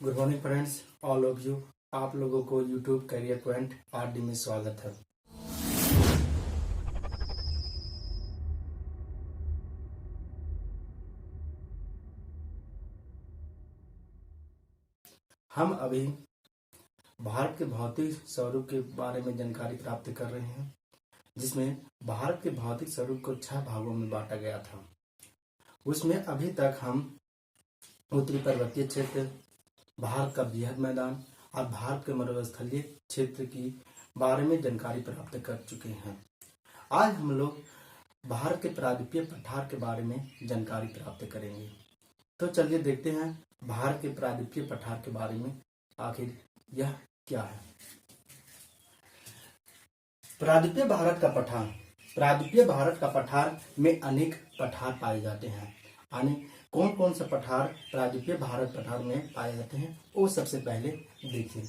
Good morning friends, all of you. आप लोगों को यूट्यूब करियर पॉइंट आरडी में स्वागत है। हम अभी भारत के भौतिक स्वरूप के बारे में जानकारी प्राप्त कर रहे हैं, जिसमें भारत के भौतिक स्वरूप को 6 भागों में बांटा गया था। उसमें अभी तक हम उत्तरी पर्वतीय क्षेत्र, भारत का बृहद मैदान और भारत के मरुस्थलीय क्षेत्र की बारे में जानकारी प्राप्त कर चुके हैं। आज हम लोग भारत के प्रायद्वीपीय पठार के बारे में जानकारी प्राप्त करेंगे। तो चलिए देखते हैं भारत के प्रायद्वीपीय पठार के बारे में आखिर यह क्या है। प्रायद्वीपीय भारत का पठार। प्रायद्वीपीय भारत का पठार में अनेक पठार पाए जाते हैं। यानी कौन कौन से पठार प्रायद्वीपीय भारत पठार में पाए जाते हैं वो सबसे पहले देखिए।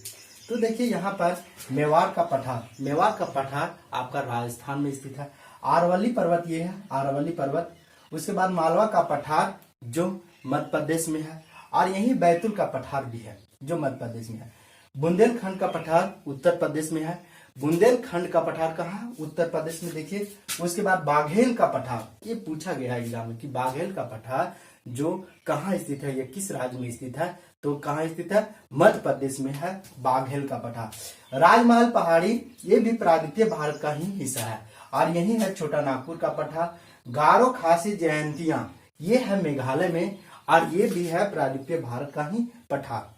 तो देखिए यहाँ पर मेवाड़ का पठार। मेवाड़ का पठार आपका राजस्थान में स्थित है। अरावली पर्वत ये है, अरावली पर्वत। उसके बाद मालवा का पठार जो मध्य प्रदेश में है, और यही बैतूल का पठार भी है जो मध्य प्रदेश में है। बुंदेलखंड का पठार उत्तर प्रदेश में है। बुंदेलखंड का पठार कहाँ है? उत्तर प्रदेश में। देखिए उसके बाद बाघेल का पठार, ये पूछा गया है एग्जाम में कि बाघेल का पठार जो कहाँ स्थित है, ये किस राज्य में स्थित है? तो कहाँ स्थित है? मध्य प्रदेश में है बाघेल का पठार। राजमहल पहाड़ी ये भी प्रायद्वीपीय भारत का ही हिस्सा है, और यही है छोटा नागपुर का पठार। गारो खासी जयंतियां ये है मेघालय में, और ये भी है प्रायद्वीपीय भारत का ही पठार।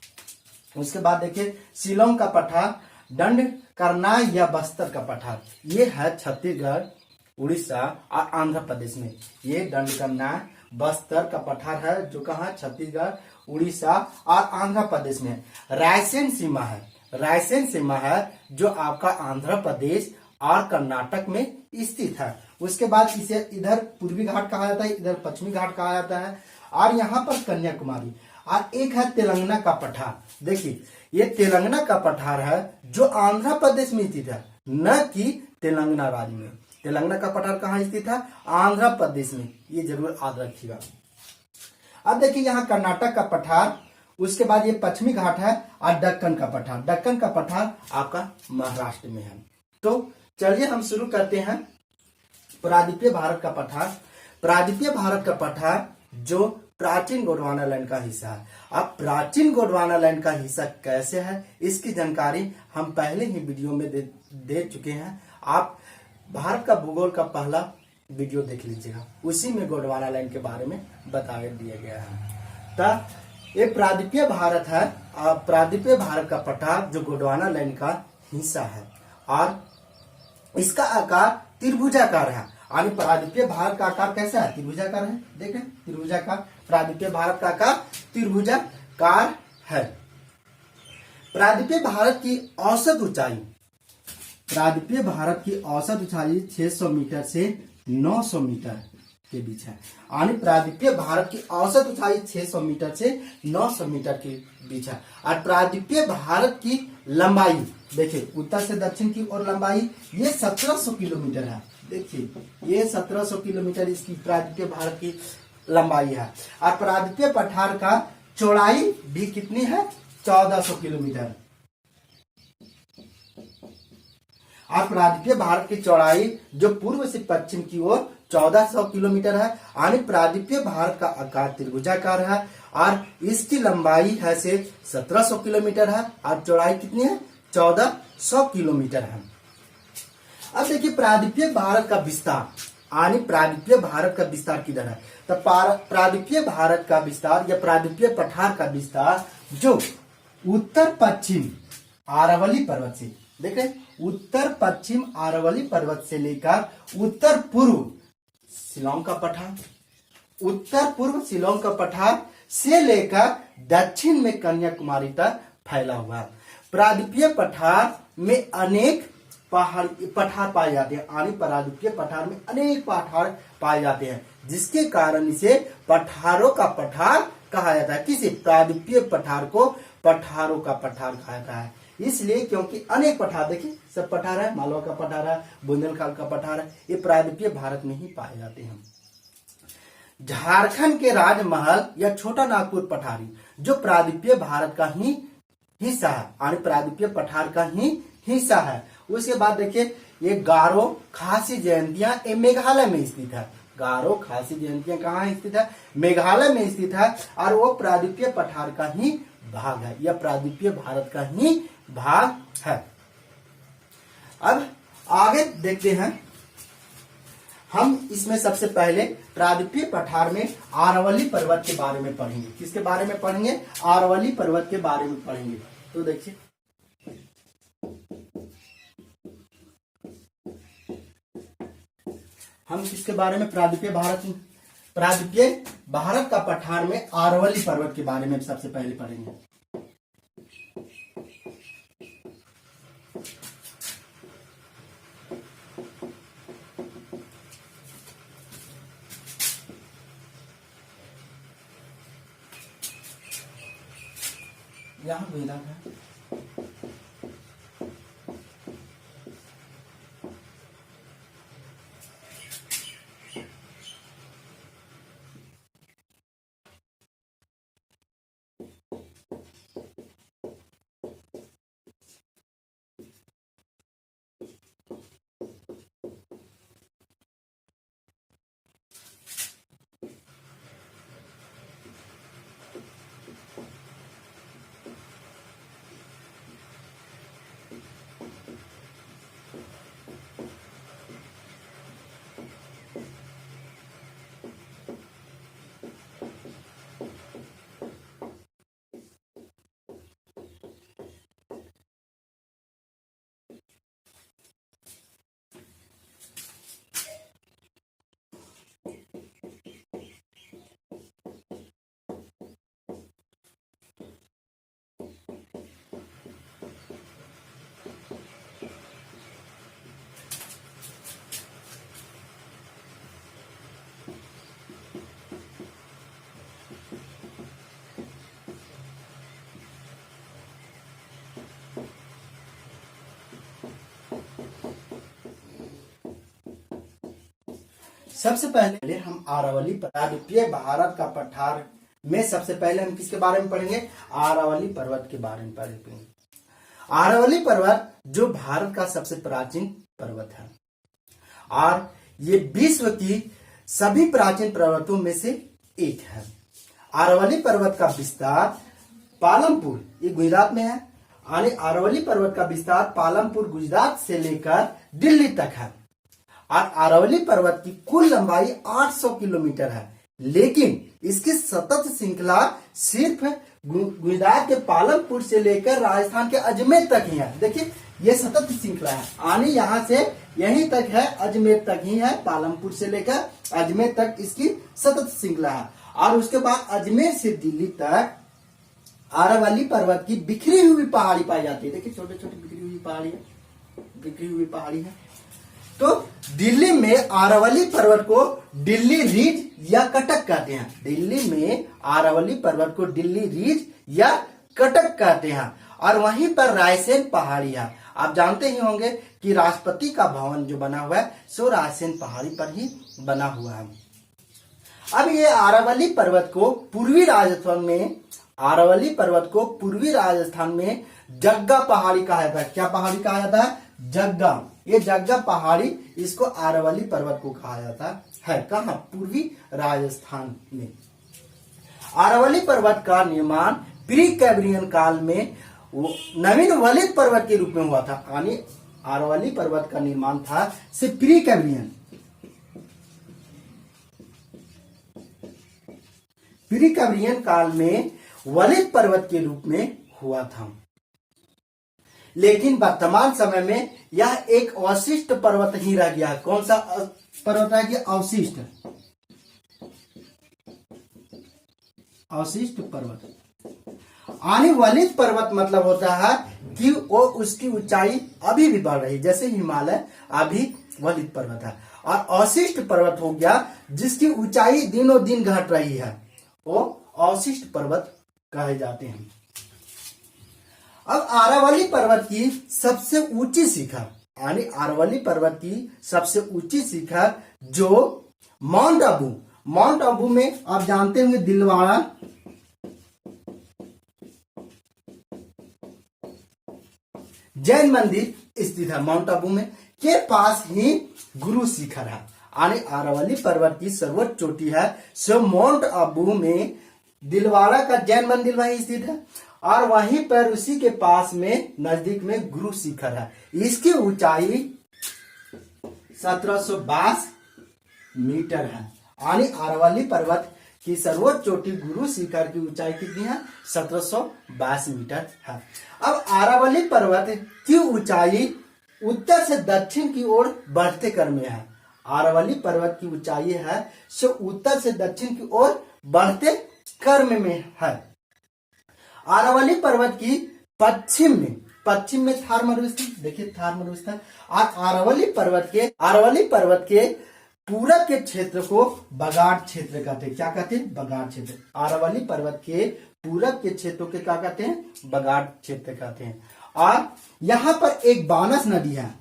उसके बाद देखिए शिलोंग का पठार, दंड करनाल या बस्तर का पठार, ये है छत्तीसगढ़, उड़ीसा और आंध्र प्रदेश में। ये दंड करनाल बस्तर का पठार है जो कहा छत्तीसगढ़, उड़ीसा और आंध्र प्रदेश में। रायसेन सीमा है, रायसेन सीमा है जो आपका आंध्र प्रदेश और कर्नाटक में स्थित है। उसके बाद इसे इधर पूर्वी घाट कहा जाता है, इधर पश्चिमी घाट कहा जाता है, और यहाँ पर कन्याकुमारी। और एक है तेलंगाना का पठार। देखिए ये तेलंगाना का पठार है जो आंध्र प्रदेश में स्थित है, न कि तेलंगाना राज्य में। तेलंगाना का पठार कहाँ स्थित है? आंध्र प्रदेश में। ये जरूर याद रखिएगा। अब देखिए यहाँ कर्नाटक का पठार, उसके बाद ये पश्चिमी घाट है, और दक्कन का पठार। दक्कन का पठार आपका महाराष्ट्र में है। तो चलिए हम शुरू करते हैं प्रायद्वीपीय भारत का पठार। प्रायद्वीपीय भारत का पठार जो प्राचीन गोंडवाना लैंड का हिस्सा है। अब प्राचीन गोंडवाना लैंड का हिस्सा कैसे है इसकी जानकारी हम पहले ही वीडियो में दे चुके हैं। आप भारत का भूगोल का पहला वीडियो देख लीजिएगा, उसी में गोंडवाना लैंड के बारे में बता दिया गया है। तो ये प्रायद्वीपीय भारत है, और प्रायद्वीपीय भारत का पठार जो गोंडवाना लैंड का हिस्सा है, और इसका आकार त्रिभुजाकार है। यानी प्रायद्वीपीय भारत का आकार कैसा है? त्रिभुजाकार है। देखें त्रिभुजाकार, प्रायद्वीपीय भारत का आकार त्रिभुजाकार है। प्रायद्वीपीय भारत की औसत ऊंचाई, प्रायद्वीपीय भारत की औसत ऊंचाई 600 मीटर से 900 मीटर के बीच है। यानी प्रायद्वीपीय भारत की औसत ऊंचाई 600 मीटर से 900 मीटर के बीच है। और प्रायद्वीपीय भारत की लंबाई देखिए उत्तर से दक्षिण की ओर लंबाई ये 1700 किलोमीटर है। देखिए ये 1700 किलोमीटर इसकी प्रायद्वीपीय भारत की लंबाई है। और प्रायद्वीपीय पठार का चौड़ाई भी कितनी है? 1400 किलोमीटर। और प्रायद्वीपीय भारत की चौड़ाई जो पूर्व से पश्चिम की ओर 1400 किलोमीटर है। यानी प्रायद्वीपीय भारत का आकार त्रिभुजाकार है, और इसकी लंबाई है से 1700 किलोमीटर है, और चौड़ाई कितनी है? 1400 किलोमीटर है। अब देखिए प्रायद्वीपीय भारत का विस्तार, यानी प्रायद्वीपीय भारत का विस्तार किधर है? तो प्रायद्वीपीय भारत का विस्तार या प्रायद्वीपीय पठार का विस्तार जो उत्तर पश्चिम अरावली पर्वत से, देख रहे उत्तर पश्चिम अरावली पर्वत से लेकर उत्तर पूर्व शिलोंग का पठार, उत्तर पूर्व शिलोंग का पठार से लेकर दक्षिण में कन्याकुमारी तक फैला हुआ है। प्रायद्वीपीय पठार में अनेक पठार पाए जाते हैं। यानी प्रायद्वीपीय पठार में अनेक पठार पाए जाते हैं, जिसके कारण इसे पठारों का पठार कहा जाता है। किसी प्रायद्वीपीय पठार को पठारों का पठार कहा जाता है, इसलिए क्योंकि अनेक पठार, देखिए सब पठार है, मालवा का पठार है, बुंदेलखंड का पठार है, ये प्रायद्वीपीय भारत में ही पाए जाते हैं। झारखंड के राजमहल या छोटा नागपुर पठारी जो प्रायद्वीपीय भारत का ही हिस्सा है और प्रायद्वीपीय पठार का ही हिस्सा है। उसके बाद देखिए ये गारो खासी जयंतियां ये मेघालय में स्थित है। गारो खासी जयंतियां कहाँ स्थित है? मेघालय में स्थित है और वो प्रायद्वीपीय पठार का ही भाग है, यह प्रायद्वीपीय भारत का ही भाग है। अब आगे देखते हैं हम इसमें सबसे पहले प्रायद्वीपीय पठार में आरावली पर्वत के बारे में पढ़ेंगे। किसके बारे में पढ़ेंगे? आरावली पर्वत के बारे में पढ़ेंगे। तो देखिए हम किसके बारे में प्रायद्वीपीय भारत का पठार में आरावली पर्वत के बारे में सबसे पहले पढ़ेंगे। यहां भेदा है सबसे पहले हम आरावली प्रायद्वीपीय भारत का पठार में सबसे पहले हम किसके बारे में पढ़ेंगे? आरावली पर्वत के बारे में पढ़ेंगे। आरावली पर्वत जो भारत का सबसे प्राचीन पर्वत है और ये विश्व की सभी प्राचीन पर्वतों में से एक है। आरावली पर्वत का विस्तार पालमपुर ये गुजरात में है और आरावली पर्वत का विस्तार पालमपुर गुजरात से लेकर दिल्ली तक है और आरावली पर्वत की कुल लंबाई 800 किलोमीटर है, लेकिन इसकी सतत श्रृंखला सिर्फ गुजरात के पालमपुर से लेकर राजस्थान के अजमेर तक ही है। देखिए ये सतत श्रृंखला है आने यहाँ से यहीं तक है, अजमेर तक ही है, पालमपुर से लेकर अजमेर तक इसकी सतत श्रृंखला है। और उसके बाद अजमेर से दिल्ली तक आरावली पर्वत की बिखरी हुई पहाड़ी पाई जाती है। देखिए छोटे छोटे बिखरी हुई पहाड़ी है। तो दिल्ली में आरावली पर्वत को दिल्ली रिज या कटक कहते हैं। दिल्ली में आरावली पर्वत को दिल्ली रिज या कटक कहते हैं और वहीं पर रायसेन पहाड़ी है। आप जानते ही होंगे कि राष्ट्रपति का भवन जो बना हुआ है सो रायसेन पहाड़ी पर ही बना हुआ है। अब ये आरावली पर्वत को पूर्वी राजस्थान में जग्गा पहाड़ी कहा जाता है। क्या पहाड़ी कहा जाता है? जग्गा। ये जग्गा पहाड़ी इसको आरावली पर्वत को कहा जाता है। कहाँ? पूर्वी राजस्थान में। आरावली पर्वत का निर्माण प्री कैम्ब्रियन काल में नवीन वलित पर्वत के रूप में हुआ था। यानी आरावली पर्वत का निर्माण था से प्री कैम्ब्रियन काल में वलित पर्वत के रूप में हुआ था, लेकिन वर्तमान समय में यह एक अवशिष्ट पर्वत ही रह गया है। कौन सा पर्वत रह गया? अवशिष्ट पर्वत। आने वलित पर्वत मतलब होता है कि वो उसकी ऊंचाई अभी भी बढ़ रही है, जैसे हिमालय अभी वलित पर्वत है। और अवशिष्ट पर्वत हो गया जिसकी ऊंचाई दिनों दिन घट रही है, वो अवशिष्ट पर्वत कहे जाते हैं। अब आरावली पर्वत की सबसे ऊंची शिखर यानी आरावली पर्वत की सबसे ऊंची शिखर जो माउंट माउंट आबू में आप जानते होंगे दिलवाड़ा जैन मंदिर स्थित है। माउंट आबू में के पास ही गुरु शिखर है। यानी अरावली पर्वत की सर्वोच्च चोटी है सो माउंट आबू में दिलवाड़ा का जैन मंदिर वहीं स्थित है और वहीं पर उसी के पास में नजदीक में गुरु शिखर है। इसकी ऊंचाई 1722 मीटर है। यानी अरावली पर्वत की सर्वोच्च चोटी गुरु शिखर की ऊंचाई कितनी है? 1722 मीटर है। अब अरावली पर्वत की ऊंचाई उत्तर से दक्षिण की ओर बढ़ते क्रम में है। अरावली पर्वत की ऊंचाई है सो उत्तर से दक्षिण की ओर बढ़ते क्रम में है। अरावली पर्वत की पश्चिम में थार मरुस्थल, देखिए थार मरुस्थल। और अरावली पर्वत के पूरब के क्षेत्र को बगाड़ क्षेत्र कहते हैं। क्या कहते हैं? बगाड़ क्षेत्र। अरावली पर्वत के पूरब के क्षेत्रों के क्या कहते हैं? बगाड़ क्षेत्र कहते हैं। और यहां पर एक बानस नदी है।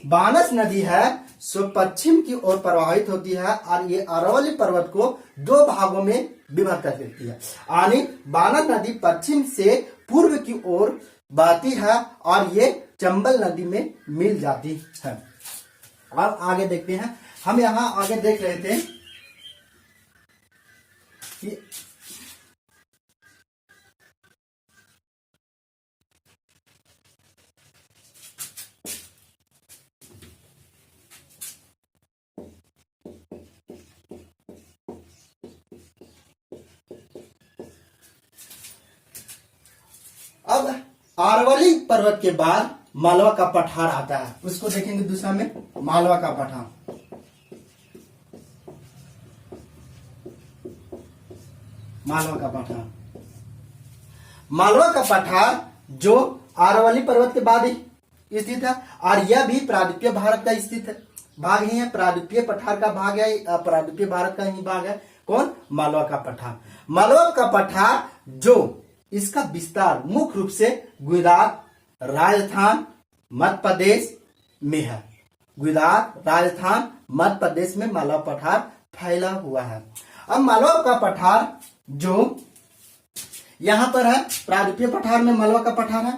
बानस नदी है सो पश्चिम की ओर प्रवाहित होती है और ये अरावली पर्वत को दो भागों में विभक्त कर देती है। यानी बानस नदी पश्चिम से पूर्व की ओर बहती है और ये चंबल नदी में मिल जाती है। अब आगे देखते हैं। हम यहां आगे देख रहे थे कि अब अरावली पर्वत के बाद मालवा का पठार आता है। उसको देखेंगे दूसरा में मालवा का पठार। मालवा का पठार जो अरावली पर्वत के बाद ही स्थित है और यह भी प्रायद्वीपीय भारत का स्थित है भाग ही है। प्रायद्वीपीय पठार का भाग है, प्रायद्वीपीय भारत का ही भाग है। कौन? मालवा का पठार। मालवा का पठार जो इसका विस्तार मुख्य रूप से गुजरात, राजस्थान, मध्य प्रदेश में है। गुजरात, राजस्थान, मध्य प्रदेश में मालवा पठार फैला हुआ है। अब मालवा का पठार जो यहां पर है, प्रायद्वीपीय पठार में मालवा का पठार है,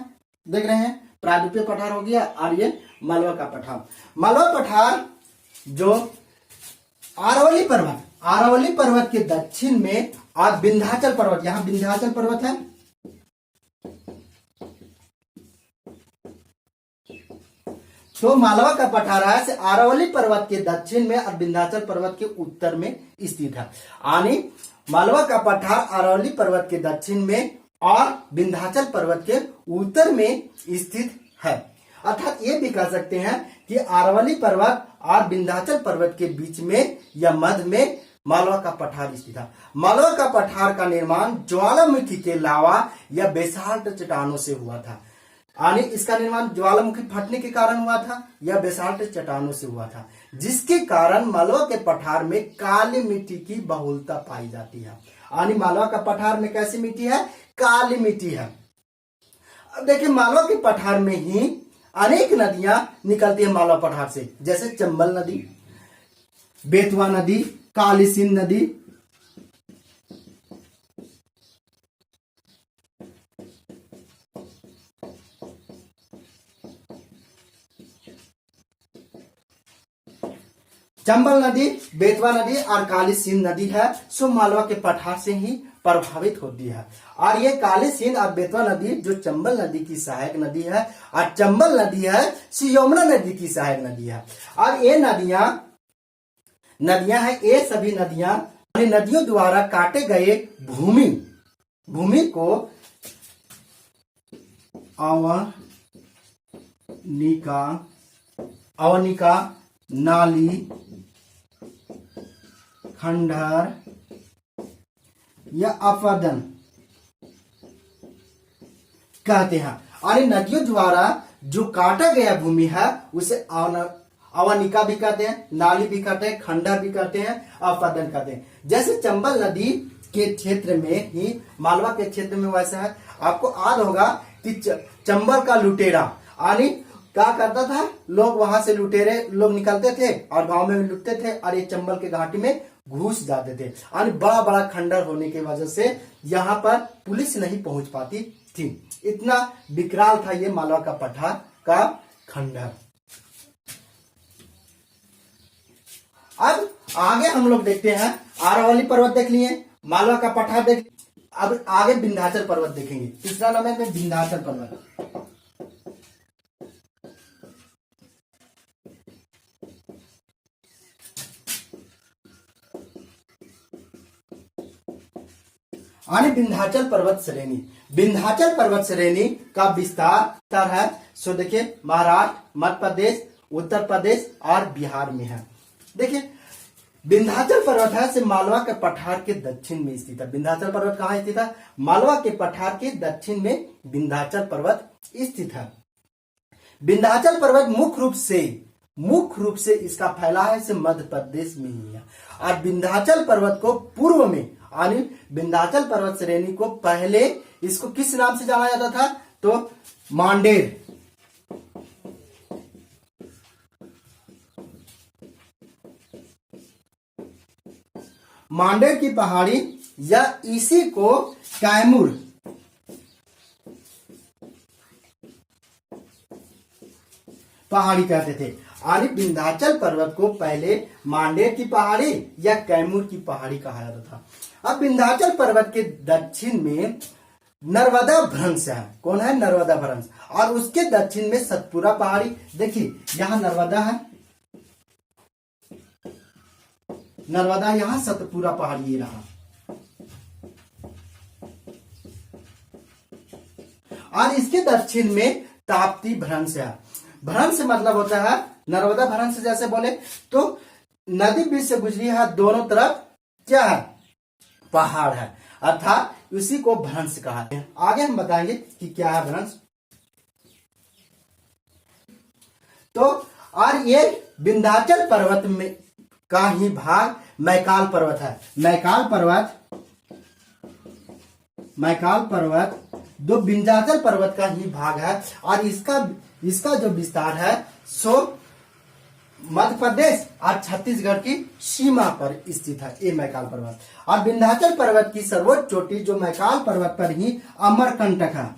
देख रहे हैं। प्रायद्वीपीय पठार हो गया और ये मालवा का पठार। मालवा पठार जो अरावली पर्वत के दक्षिण में और विंध्याचल पर्वत, यहां विंध्याचल पर्वत है, तो मालवा का पठार है अरावली पर्वत के दक्षिण में और विंध्याचल पर्वत के उत्तर में स्थित है। यानी मालवा का पठार अरावली पर्वत के दक्षिण में और विंध्याचल पर्वत के उत्तर में स्थित है। अर्थात ये भी कह सकते हैं कि अरावली पर्वत और विंध्याचल पर्वत के बीच में या मध्य में मालवा का पठार स्थित है। मालवा का पठार का निर्माण ज्वालामुखी के लावा या बेसाल्ट चट्टानों से हुआ था। यानी इसका निर्माण ज्वालामुखी फटने के कारण हुआ था या बेसाल्ट चट्टानों से हुआ था, जिसके कारण मालवा के पठार में काली मिट्टी की बहुलता पाई जाती है। यानी मालवा का पठार में कैसी मिट्टी है? काली मिट्टी है। अब देखिए मालवा के पठार में ही अनेक नदियां निकलती है मालवा पठार से, जैसे चंबल नदी, बेतवा नदी, काली सिंध नदी, चंबल नदी, बेतवा नदी और काली सिंध नदी है सो मालवा के पठार से ही प्रभावित होती है। और ये काली सिंध और बेतवा नदी जो चंबल नदी की सहायक नदी है और चंबल नदी है यमुना नदी की सहायक नदी है। और ये नदियां हैं, ये सभी नदियों द्वारा काटे गए भूमि को अवनिका, नाली, खंडहर या अपरदन कहते हैं। और इन नदियों द्वारा जो काटा गया भूमि है उसे अवनिका भी कहते हैं, नाली भी कहते हैं, खंडहर भी कहते हैं, अपरदन कहते हैं। जैसे चंबल नदी के क्षेत्र में ही मालवा के क्षेत्र में वैसा है। आपको याद होगा कि चंबल का लुटेरा यानी क्या करता था, लोग वहां से लुटेरे लोग निकलते थे और गांव में लुटते थे और ये चंबल के घाटी में घुस जाते थे। और बड़ा बड़ा खंडर होने की वजह से यहाँ पर पुलिस नहीं पहुंच पाती थी। इतना विकराल था ये मालवा का पठार का खंडर। अब आगे हम लोग देखते हैं, आरावली पर्वत देख लिए, मालवा का पठार देख, अब आगे विंध्याचल पर्वत देखेंगे। तीसरा नंबर में विंध्याचल पर्वत। और विंध्याचल पर्वत श्रेणी, विंध्याचल पर्वत श्रेणी का विस्तार है सो देखिए महाराष्ट्र, मध्य प्रदेश, उत्तर प्रदेश और बिहार में है। देखिए विंध्याचल पर्वत है से मालवा के पठार के दक्षिण में स्थित है। विंध्याचल पर्वत कहाँ स्थित है, मालवा के पठार के दक्षिण में विंध्याचल पर्वत स्थित है। विंध्याचल पर्वत मुख्य रूप से इसका फैला है से मध्य प्रदेश में ही है। और विंध्याचल पर्वत को पूर्व में यानी विंध्याचल पर्वत श्रेणी को पहले इसको किस नाम से जाना जाता था, तो मांडेर, मांडेर की पहाड़ी या इसी को कैमूर पहाड़ी कहते थे। और विंध्याचल पर्वत को पहले मांडेर की पहाड़ी या कैमूर की पहाड़ी कहा जाता था। अब विंध्याचल पर्वत के दक्षिण में नर्मदा भ्रंश है। कौन है, नर्मदा भ्रंश। और उसके दक्षिण में सतपुरा पहाड़ी। देखिए यहां नर्मदा है, नर्मदा, यहां सतपुरा पहाड़ी ये रहा। और इसके दक्षिण में ताप्ती भ्रंश है। भ्रंश मतलब होता है नर्मदा भ्रंश, जैसे बोले तो नदी बीच से गुजरी है, दोनों तरफ क्या है, पहाड़ है, अर्थात उसी को भ्रंश कहा है। आगे हम बताएंगे कि क्या है भ्रंश। तो और ये विंध्याचल पर्वत में का ही भाग मैकाल पर्वत है। मैकाल पर्वत जो विंध्याचल पर्वत का ही भाग है। और इसका जो विस्तार है सो मध्य प्रदेश और छत्तीसगढ़ की सीमा पर स्थित है ये मैकाल पर्वत। और विंध्याचल पर्वत की सर्वोच्च चोटी जो मैकाल पर्वत पर ही अमरकंटक है,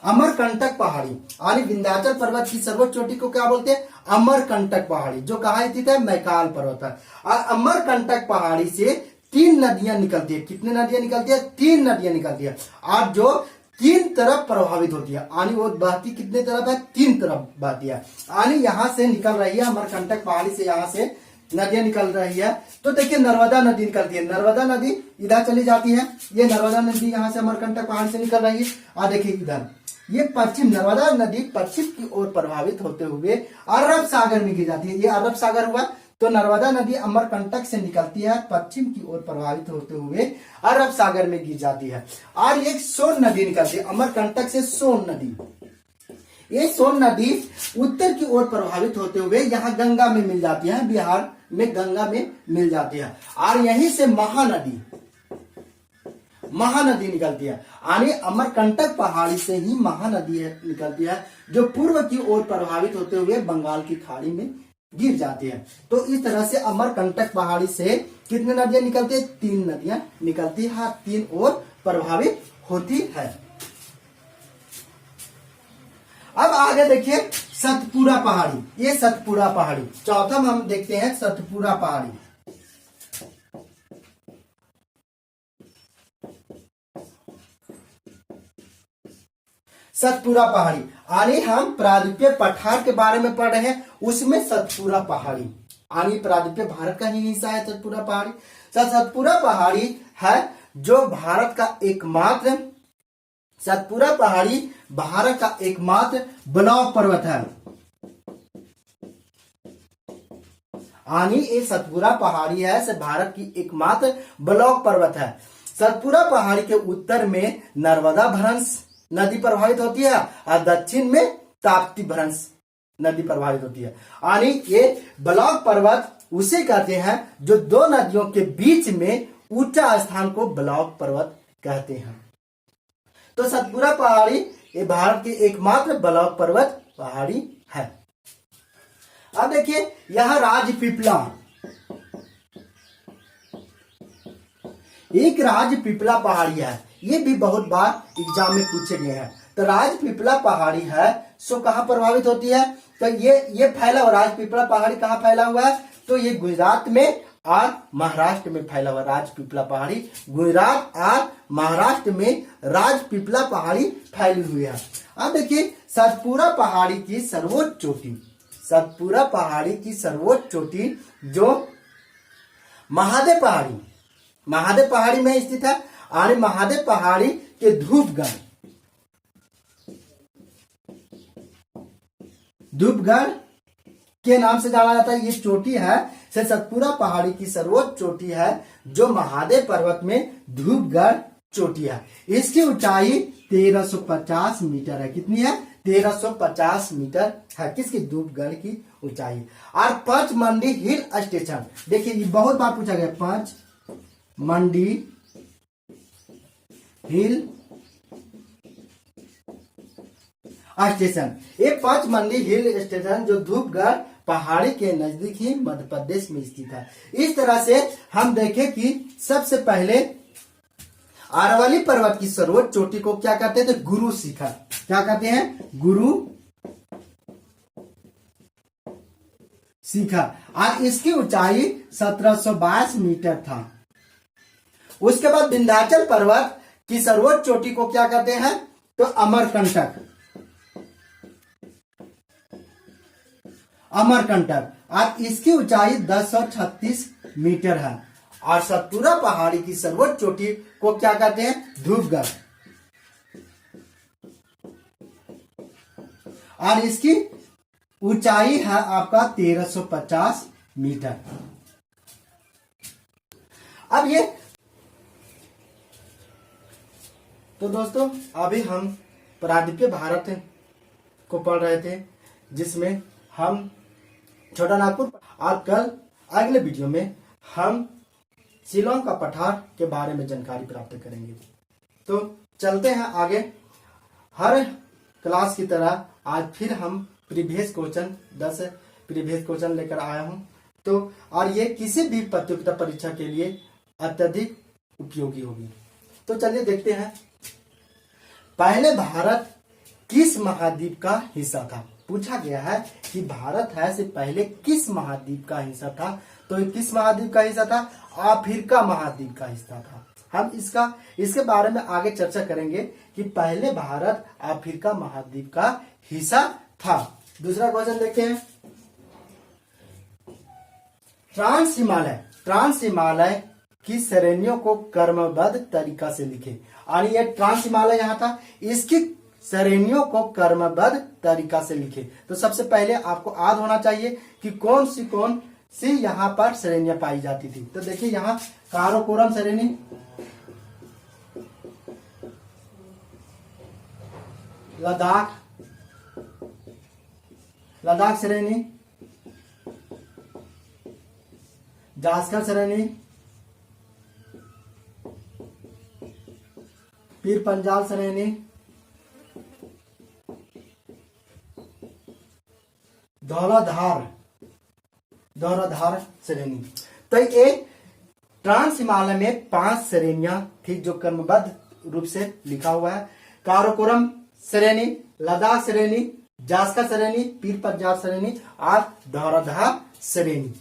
अमरकंटक पहाड़ी। और विंध्याचल पर्वत की सर्वोच्च चोटी को क्या बोलते हैं, अमरकंटक पहाड़ी, जो कहाँ स्थित है, मैकाल पर्वत है। और अमरकंटक पहाड़ी से 3 नदियां निकलती है। कितनी नदियां निकलती है, 3 नदियां निकलती है। और जो 3 तरफ प्रभावित होती है, यानी वो बहती कितने तरफ है, 3 तरफ बहती है। यानी यहां से निकल रही है अमरकंटक पहाड़ी से, यहां से नदियां निकल रही है। तो देखिए नर्मदा नदी निकलती है, नर्मदा नदी इधर चली जाती है, ये नर्मदा नदी यहां से अमरकंटक पहाड़ी से निकल रही है। और देखिए इधर ये पश्चिम, नर्मदा नदी पश्चिम की ओर प्रभावित होते हुए अरब सागर में गिर जाती है। ये अरब सागर हुआ, तो नर्मदा नदी अमरकंटक से निकलती है, पश्चिम की ओर प्रभावित होते हुए अरब सागर में गिर जाती है। और एक सोन नदी निकलती है अमरकंटक से, सोन नदी। ये सोन नदी उत्तर की ओर प्रभावित होते हुए यहाँ गंगा में मिल जाती है, बिहार में गंगा में मिल जाती है। और यहीं से महानदी निकलती है। यानी अमरकंटक पहाड़ी से ही महानदी निकलती है, जो पूर्व की ओर प्रभावित होते हुए बंगाल की खाड़ी में गिर जाती है। तो इस तरह से अमरकंटक पहाड़ी से कितनी नदियां निकलती है, 3 नदियां निकलती है, 3 ओर प्रभावित होती है। अब आगे देखिए सतपुरा पहाड़ी। ये सतपुरा पहाड़ी, चौथा में हम देखते हैं सतपुरा पहाड़ी। सतपुरा पहाड़ी, यानी हम प्रायद्वीपीय पठार के बारे में पढ़ रहे हैं, उसमें सतपुरा पहाड़ी, यानी प्रायद्वीपीय भारत का ही हिस्सा है सतपुरा पहाड़ी। सतपुरा पहाड़ी है जो भारत का एकमात्र, सतपुरा पहाड़ी भारत का एकमात्र ब्लॉक पर्वत है। यानी ये सतपुरा पहाड़ी है से भारत की एकमात्र ब्लॉक पर्वत है। सतपुरा पहाड़ी के उत्तर में नर्मदा भ्रंश नदी प्रभावित होती है और दक्षिण में ताप्ती भ्रंश नदी प्रभावित होती है। यानी ये ब्लॉक पर्वत उसे कहते हैं जो 2 नदियों के बीच में ऊंचा स्थान को ब्लॉक पर्वत कहते हैं। तो सतपुरा पहाड़ी ये भारत की एकमात्र ब्लॉक पर्वत पहाड़ी है। अब देखिए यह राजपीपला, एक राजपीपला पहाड़ी है। ये भी बहुत बार एग्जाम में पूछे गए हैं। तो राजपीपला पहाड़ी है सो कहाँ प्रभावित होती है? तो ये फैला हुआ राजपीपला पहाड़ी कहाँ फैला हुआ है? तो ये गुजरात में और महाराष्ट्र में फैला हुआ राजपीपला पहाड़ी, गुजरात और महाराष्ट्र में राजपीपला पहाड़ी फैली हुई है। अब देखिए सतपुड़ा पहाड़ी की सर्वोच्च चोटी, सतपुड़ा पहाड़ी की सर्वोच्च चोटी जो महादेव पहाड़ी, महादेव पहाड़ी में स्थित है। और महादेव पहाड़ी के धूपगढ़, धूपगढ़ के नाम से जाना जाता है। ये चोटी है से सतपुड़ा पहाड़ी की सर्वोच्च चोटी है जो महादेव पर्वत में धूपगढ़ चोटी है। इसकी ऊंचाई 1350 मीटर है। कितनी है? 1350 मीटर है किसकी? धूपगढ़ की ऊंचाई। और पचमंडी हिल स्टेशन, देखिए ये बहुत बार पूछा गया, पचमंडी हिल स्टेशन। ये पचमंडी हिल स्टेशन जो धूपगढ़ पहाड़ी के नजदीक ही मध्य प्रदेश में स्थित है। इस तरह से हम देखें कि सबसे पहले अरवली पर्वत की सर्वोच्च चोटी को क्या कहते थे? गुरु शिखर। क्या कहते हैं? गुरु शिखर। और इसकी ऊंचाई 1722 मीटर था। उसके बाद विंध्याचल पर्वत की सर्वोच्च चोटी को क्या कहते हैं? तो अमरकंटक, अमरकंटक। और इसकी ऊंचाई 1036 मीटर है। और सतपुड़ा पहाड़ी की सर्वोच्च चोटी को क्या कहते हैं? धूपगढ़। और इसकी ऊंचाई है आपका 1350 मीटर। अब ये तो दोस्तों अभी हम प्रायद्वीपीय भारत को पढ़ रहे थे जिसमें हम छोटा नागपुर, और कल अगले वीडियो में हम शिलोंग का पठार के बारे में जानकारी प्राप्त करेंगे। तो चलते हैं आगे। हर क्लास की तरह आज फिर हम प्रीवियस क्वेश्चन 10 प्रीवियस क्वेश्चन लेकर आया हूं। तो और ये किसी भी प्रतियोगिता परीक्षा के लिए अत्यधिक उपयोगी होगी। तो चलिए देखते हैं। पहले भारत किस महाद्वीप का हिस्सा था? पूछा गया है कि भारत है से पहले किस महाद्वीप का हिस्सा था? तो किस महाद्वीप का हिस्सा था? अफ्रीका महाद्वीप का हिस्सा था। हम इसके बारे में आगे चर्चा करेंगे कि पहले भारत अफ्रीका महाद्वीप का हिस्सा था। दूसरा क्वेश्चन देखते हैं। ट्रांस हिमालय, ट्रांस हिमालय की श्रेणियों को क्रमबद्ध तरीका से लिखे। और ये ट्रांस हिमालय यहाँ था, इसकी श्रेणियों को क्रमबद्ध तरीका से लिखे। तो सबसे पहले आपको याद होना चाहिए कि कौन सी यहाँ पर श्रेणियां पाई जाती थी। तो देखिए यहाँ काराकोरम श्रेणी, लद्दाख श्रेणी, जास्कर श्रेणी, पीर पंजाल श्रेणी, धौलाधार श्रेणी। तो ये ट्रांस हिमालय में 5 श्रेणियां थी जो क्रमबद्ध रूप से लिखा हुआ है। काराकोरम श्रेणी, लद्दाख श्रेणी, जास्कर श्रेणी, पीर पंजाल श्रेणी और धौलाधार श्रेणी।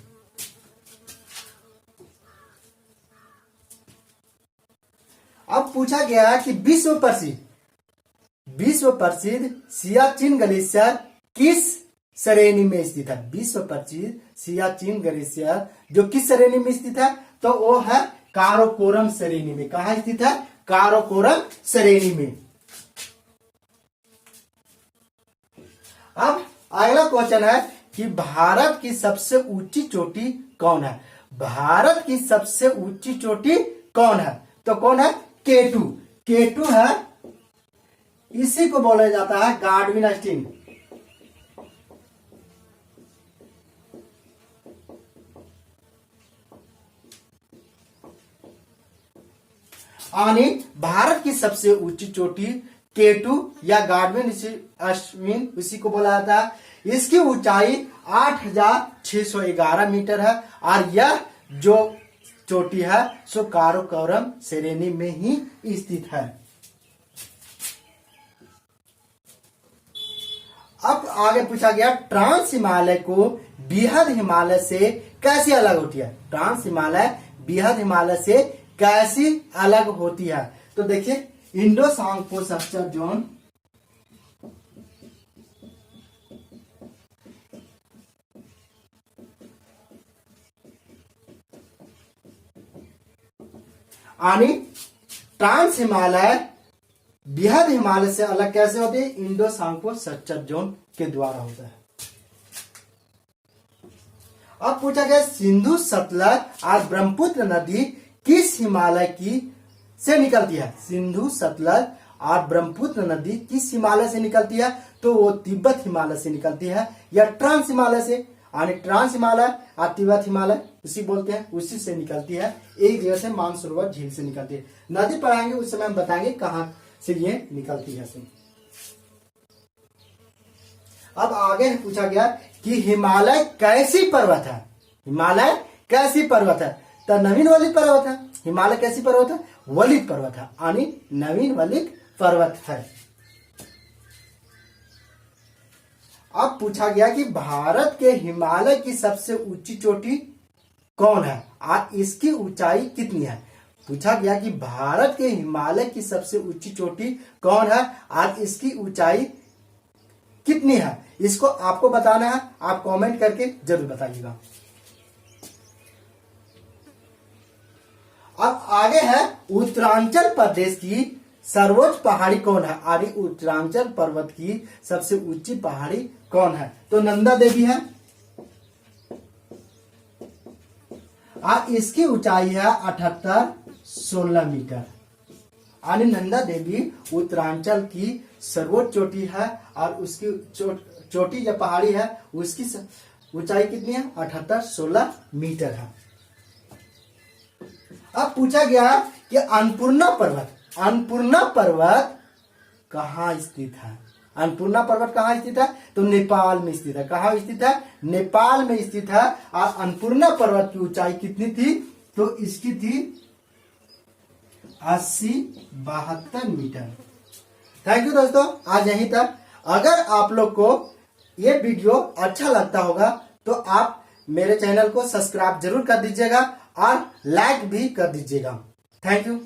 अब पूछा गया है कि विश्व प्रसिद्ध सियाचिन ग्लेशियर किस श्रेणी में स्थित है? विश्व प्रसिद्ध सियाचिन ग्लेशियर जो किस श्रेणी में स्थित है? तो वो है काराकोरम श्रेणी में। कहा स्थित है? काराकोरम श्रेणी में। अब अगला क्वेश्चन है कि भारत की सबसे ऊंची चोटी कौन है? भारत की सबसे ऊंची चोटी कौन है? तो कौन है? केटू। केटू है, इसी को बोला जाता है गार्डविन स्टीन। भारत की सबसे ऊंची चोटी K2 या गार्डविन अश्विन उसी को बोला जाता है। इसकी ऊंचाई 8,611 मीटर है और यह जो चोटी है सो काराकोरम श्रेणी में ही स्थित है। अब आगे पूछा गया ट्रांस हिमालय को बृहद हिमालय से कैसे अलग होती है। ट्रांस हिमालय बृहद हिमालय से कैसी अलग होती है। तो देखिए इंडो सांगपो सबचर जोन यानी ट्रांस हिमालय बृहद हिमालय से अलग कैसे होती है, इंडो सांगपो सबचर जोन के द्वारा होता है। अब पूछा गया सिंधु सतलज और ब्रह्मपुत्र नदी किस हिमालय की से निकलती है। सिंधु सतलज और ब्रह्मपुत्र नदी किस हिमालय से निकलती है, तो वो तिब्बत हिमालय से निकलती है या ट्रांस हिमालय से, यानी ट्रांस हिमालय और तिब्बत हिमालय उसी बोलते हैं, उसी से निकलती है। एक जगह से मानसरोवर झील से निकलती है। नदी पढ़ाएंगे उस समय हम बताएंगे कहां से ये निकलती है। अब आगे पूछा गया कि हिमालय कैसी पर्वत है। हिमालय कैसी पर्वत है, तो नवीन वलिक पर्वत है। हिमालय कैसी पर्वत है, वलिक पर्वत है, यानी नवीन वलिक पर्वत है। अब पूछा गया कि भारत के हिमालय की सबसे ऊंची चोटी कौन है और इसकी ऊंचाई कितनी है। पूछा गया कि भारत के हिमालय की सबसे ऊंची चोटी कौन है और इसकी ऊंचाई कितनी है, इसको आपको बताना है। आप कमेंट करके जरूर बताइएगा। अब आगे है उत्तरांचल प्रदेश की सर्वोच्च पहाड़ी कौन है और उत्तरांचल पर्वत की सबसे ऊंची पहाड़ी कौन है, तो नंदा देवी है और इसकी ऊंचाई है 7816 मीटर। यानी नंदा देवी उत्तरांचल की सर्वोच्च चोटी है और उसकी चोटी जो पहाड़ी है उसकी ऊंचाई कितनी है, 7816 मीटर है। अब पूछा गया कि अन्नपूर्णा पर्वत कहाँ स्थित है। अन्नपूर्णा पर्वत कहाँ स्थित है, तो नेपाल में स्थित है। कहाँ स्थित है, नेपाल में स्थित है। और अन्नपूर्णा पर्वत की ऊंचाई कितनी थी, तो इसकी थी 8072 मीटर। थैंक यू दोस्तों, आज यहीं तक। अगर आप लोग को ये वीडियो अच्छा लगता होगा तो आप मेरे चैनल को सब्सक्राइब जरूर कर दीजिएगा और लाइक भी कर दीजिएगा। Thank you.